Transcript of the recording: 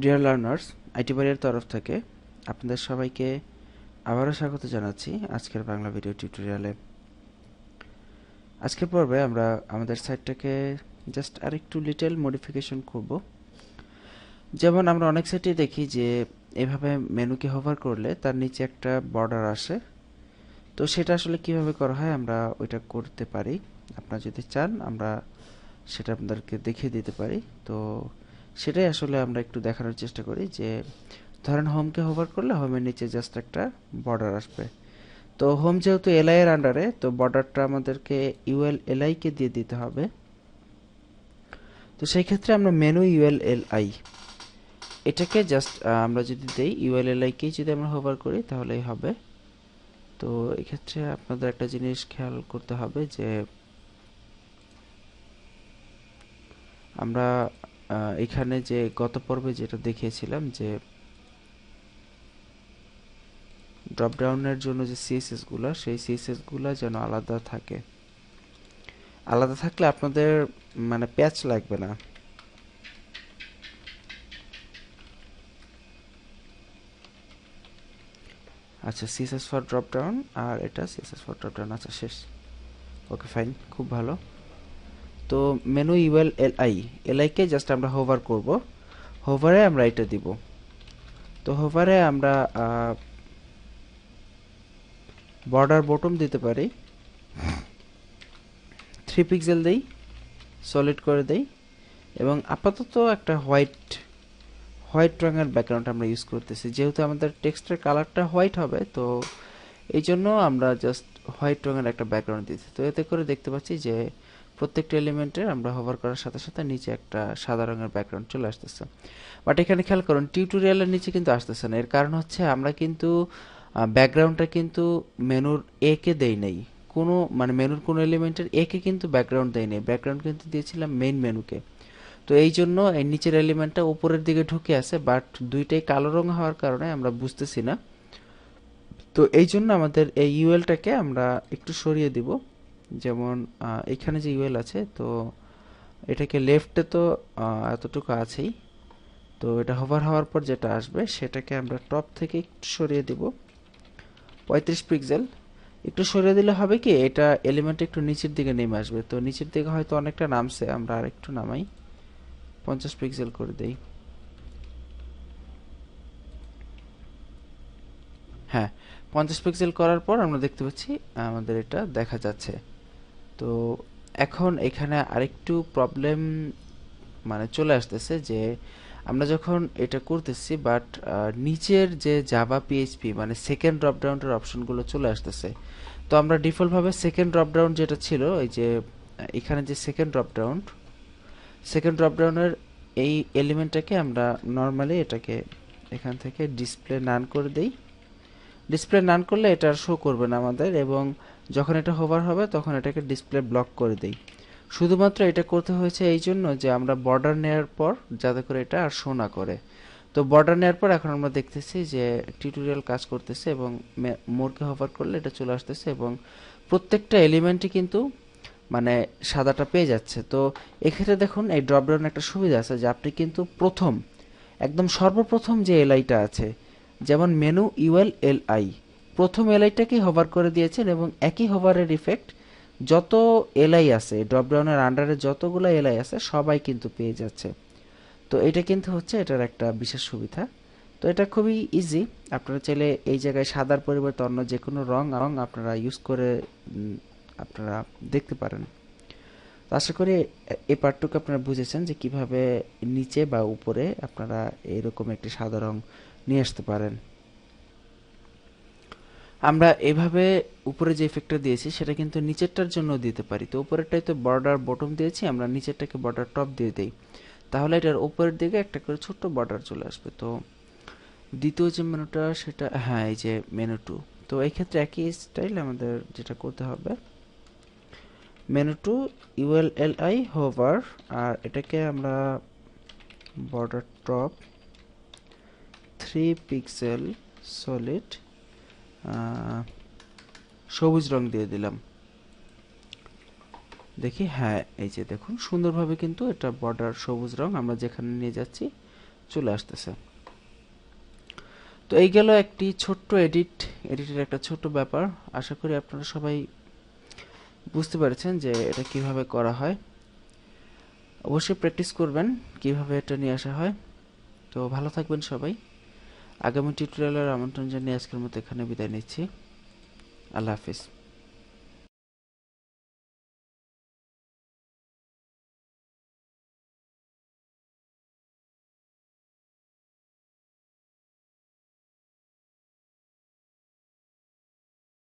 Dear learners, IT বাড়ির তরফ থেকে আপনাদের সবাইকে আবারও স্বাগত জানাচ্ছি আজকের বাংলা ভিডিও টিউটোরিয়ালে। আজকের পর্বে আমরা আমাদের সাইটটাকে জাস্ট আরেকটু লিটল মডিফিকেশন করব। যেমন আমরা অনেক সাইটে দেখি যে এভাবে মেনুকে হোভার করলে তার নিচে একটা বর্ডার আসে। তো সেটা আসলে কিভাবে করা হয় আমরা ওইটা করতে পারি। আপনারা যদি চান আমরা সেটা আপনাদেরকে দেখিয়ে দিতে পারি। তো সেটাই আসলে আমরা একটু দেখানোর চেষ্টা করি যে ধরেন হোমকে হোভার করলে হোমের নিচে জাস্ট একটা বর্ডার আসবে। তো হোম যেহেতু এলআই এর আন্ডারে, তো বর্ডারটা আমাদেরকে ইউএল এলআই কে দিয়ে দিতে হবে। তো সেই ক্ষেত্রে আমরা মেনু ইউএল এলআই এটাকে জাস্ট আমরা যদি দেই ইউএল এলআই কে যদি আমরা হোভার করি তাহলেই হবে। তো এই ক্ষেত্রে আপনাদের একটা জিনিস খেয়াল করতে হবে যে আমরা এখানে যে গত পর্বে যেটা দেখিয়েছিলাম যে ড্রপ ডাউনের জন্য যে সিএসএস গুলা, সেই সিএসএস গুলা যেন আলাদা থাকে। আলাদা থাকলে আপনাদের মানে প্যাচ লাগবে না। আচ্ছা, সিএসএস ফর ড্রপ ডাউন আর এটা সিএসএস ফর ড্রপ ডাউন। আচ্ছা, শেষ। ওকে, ফাইন, খুব ভালো। তো মেনু ইউএল এলআই এলআই কে জাস্ট আমরা হোভার করব। হোভারে আমরা এটা দিব। তো হোভারে আমরা বর্ডার বটম দিতে পারি, 3 পিক্সেল দেই, সলিড করে দেই এবং আপাতত একটা হোয়াইট রঙের ব্যাকগ্রাউন্ড আমরা ইউজ করতেছি। যেহেতু আমাদের টেক্সটের কালারটা হোয়াইট হবে, তো এই জন্য আমরা জাস্ট হোয়াইট রঙের একটা ব্যাকগ্রাউন্ড দিচ্ছি। তো এতে করে দেখতে পাচ্ছি যে প্রত্যেকটা এলিমেন্টের আমরা হোভার করার সাথে সাথে নিচে একটা সাদা রঙের ব্যাকগ্রাউন্ড চলে আসতেছে। বাট এখানে খেয়াল করুন, টিউটোরিয়ালের নিচে কিন্তু আসতেছে না। এর কারণ হচ্ছে আমরা কিন্তু ব্যাকগ্রাউন্ডটা কিন্তু মেনুর এ কে দেই নাই। কোনো মানে মেনুর কোনো এলিমেন্টের এ কে কিন্তু ব্যাকগ্রাউন্ড দেই নাই, ব্যাকগ্রাউন্ড কিন্তু দিয়েছিলাম মেইন মেনুকে। তো এই জন্য এই নিচের এলিমেন্টটা উপরের দিকে ঢুকে আছে, বাট দুইটাই কালো রং হওয়ার কারণে আমরা বুঝতেছি না। তো এই জন্য আমাদের এই ইউএলটাকে আমরা একটু সরিয়ে দিব। যেমন এখানে যে ইউএল আছে, তো এটাকে লেফটে তো এতটুকু আছেই। তো এটা হোভার হওয়ার পর যেটা আসবে সেটাকে আমরা টপ থেকে একটু সরিয়ে দিব 35 পিক্সেল। একটু সরিয়ে দিলে হবে কি, এটা এলিমেন্ট একটু নিচের দিকে নেমে আসবে। তো নিচের দিকে হয়তো অনেকটা নামছে, আমরা আর একটু নামাই, 50 পিক্সেল করে দেই। হ্যাঁ, 50 পিক্সেল করার পর আমরা দেখতে পাচ্ছি আমাদের এটা দেখা যাচ্ছে। তো এখন এখানে আরেকটু প্রবলেম মানে চলে আসতেছে যে আমরা যখন এটা করতেছি, বাট নিচের যে জাভা পিএইচপি মানে সেকেন্ড ড্রপ ডাউনের অপশনগুলো চলে আসতেছে। তো আমরা ডিফল্টভাবে সেকেন্ড ড্রপ ডাউন যেটা ছিল, এই যে এখানে যে সেকেন্ড ড্রপ ডাউনের এই এলিমেন্টটাকে আমরা নর্মালি এটাকে এখান থেকে ডিসপ্লে নান করে দেই। ডিসপ্লে নান করলে এটা আর শো করবে না আমাদের, এবং যখন এটা হোভার হবে তখন এটাকে ডিসপ্লে ব্লক করে দেই। শুধুমাত্র এটা করতে হয়েছে এই জন্য যে আমরা বর্ডার নেওয়ার পর যাতে করে এটা আর শো না করে। তো বর্ডার নেওয়ার পর এখন আমরা দেখতেছি যে টিউটোরিয়াল কাজ করতেছে এবং মোরকে হোভার করলে এটা চলে আসতেছে এবং প্রত্যেকটা এলিমেন্টই কিন্তু মানে সাদাটা পেয়ে যাচ্ছে। তো এক্ষেত্রে দেখুন এই ড্রপডাউন একটা সুবিধা আছে যে আপনি কিন্তু একদম সর্বপ্রথম যে এলআইটা আছে, যেমন মেনু ইউএল এলআই, প্রথম এলআইটাকে হোভার করে দিয়েছেন এবং একই হোভারের ইফেক্ট যত এলআই আছে ড্রপডাউনের আন্ডারে যতগুলো এলআই আছে সবাই কিন্তু পেয়ে যাচ্ছে। তো এটা কিন্তু হচ্ছে এটার একটা বিশেষ সুবিধা। তো এটা খুবই ইজি। আপনারা চাইলে এই জায়গায় সাদার পরিবর্তে অন্য যে কোনো রং আপনারা ইউজ করে আপনারা দেখতে পারেন। তো আশা করি এই পার্টটুকু আপনারা বুঝেছেন যে কিভাবে নিচে বা উপরে আপনারা এরকম একটি সাদা রং নিয়ে আসতে পারেন। আমরা এভাবে উপরে যে ইফেক্টটা দিয়েছি সেটা কিন্তু নিচেরটার জন্য দিতে পারি। তো উপরেরটাই তো বর্ডার বটম দিয়েছি, আমরা নিচেরটাকে বর্ডার টপ দিয়ে দেই, তাহলে এটার উপরের দিকে একটা করে ছোট্ট বর্ডার চলে আসবে। তো দ্বিতীয় যে মেনুটা সেটা, হ্যাঁ, এই যে মেনু 2। তো এই ক্ষেত্রে একই স্টাইল আমাদের যেটা করতে হবে, মেনু 2 ইউএলএলআই হোভার, আর এটাকে আমরা বর্ডার টপ 3 পিক্সেল সলিড সবুজ রং দিয়ে দিলাম। দেখি, হ্যাঁ, এই যে দেখুন সুন্দরভাবে কিন্তু এটা বর্ডার সবুজ রং আমরা যেখানে নিয়ে যাচ্ছি চলে আসতেছে। তো এই গেল একটি ছোট্ট এডিটের একটা ছোট্ট ব্যাপার। আশা করি আপনারা সবাই বুঝতে পেরেছেন যে এটা কিভাবে করা হয়। অবশ্যই প্র্যাকটিস করবেন কিভাবে এটা নিয়ে আসা হয়। তো ভালো থাকবেন সবাই। আগামী টিউটোরিয়ালের আমন্ত্রণ জানিয়ে আজকের মতো এখানে বিদায় নিচ্ছি। আল্লাহ হাফিজ।